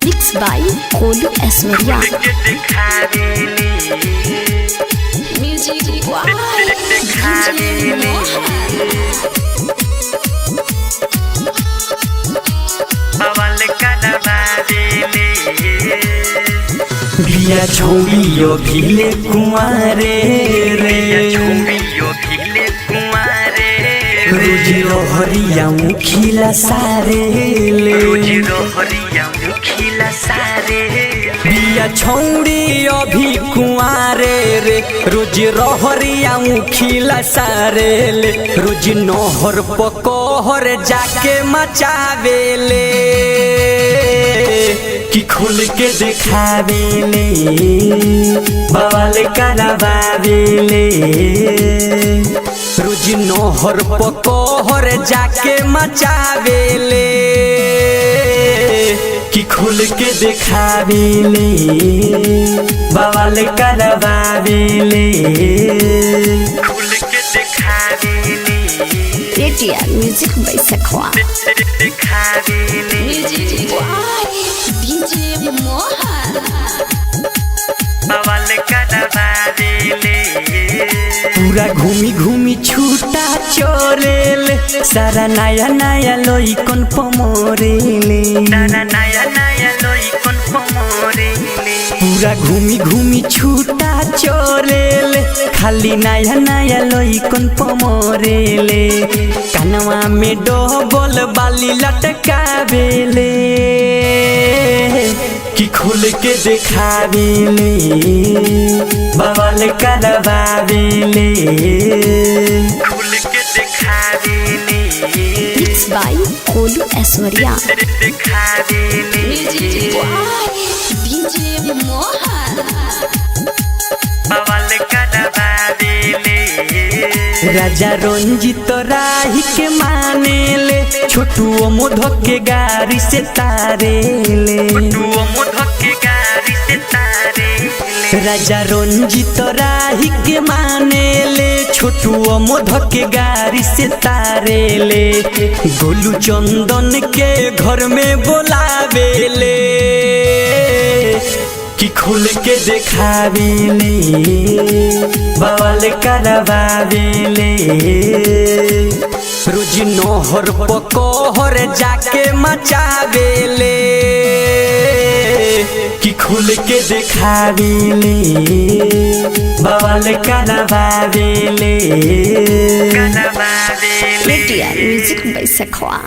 Mix by कोलू Aishwarya. Music बिया छोड़ियो भिले कुमारे रे रोजी रोहरिया मुखिला सारे बिया छोड़ी अभी कुआरे रे रोज रहरिया मुखिला सारे ले रोज नहर पकोहर जाके मचावेले कि खोल के देखावेले बवाल करावेले रोज नहर पकोहर जाके मचावेले कि खोल के देखावेले बवाल करावेले खोल के देखावेले ATR music by Sakhwa. Music DJ Mohan बवाल करावेले पूरा घूमी घूमी छूटा चोरेले सारा नया नया लोइकन पमोरेले पूरा घूमी घूमी छूटा चोरेले खाली नया नया लोइकन पमोरेले कानवा में डबल बाली लटकावेले कि खोल के देखावेले बवाल करावेले खोल के देखावेले मिक्स बाय कोलू ऐश्वर्या। म्यूजिक डीजे मोहन बवाल करावेले राजा रंजित राही के मानेले छोटू मोध के गाड़ी से तारेले राजा रंजित राही के मानेले छोटू मोध के गाड़ी से तारेले गोलू चंदन के घर में बोलावेले कि खोल के देखावेले बवाल करावेले रोज नहर पकोहर जाके मचावेले कि खोल के देखावेले बवाल करावेले एटीआर म्यूजिक बाय सखवा।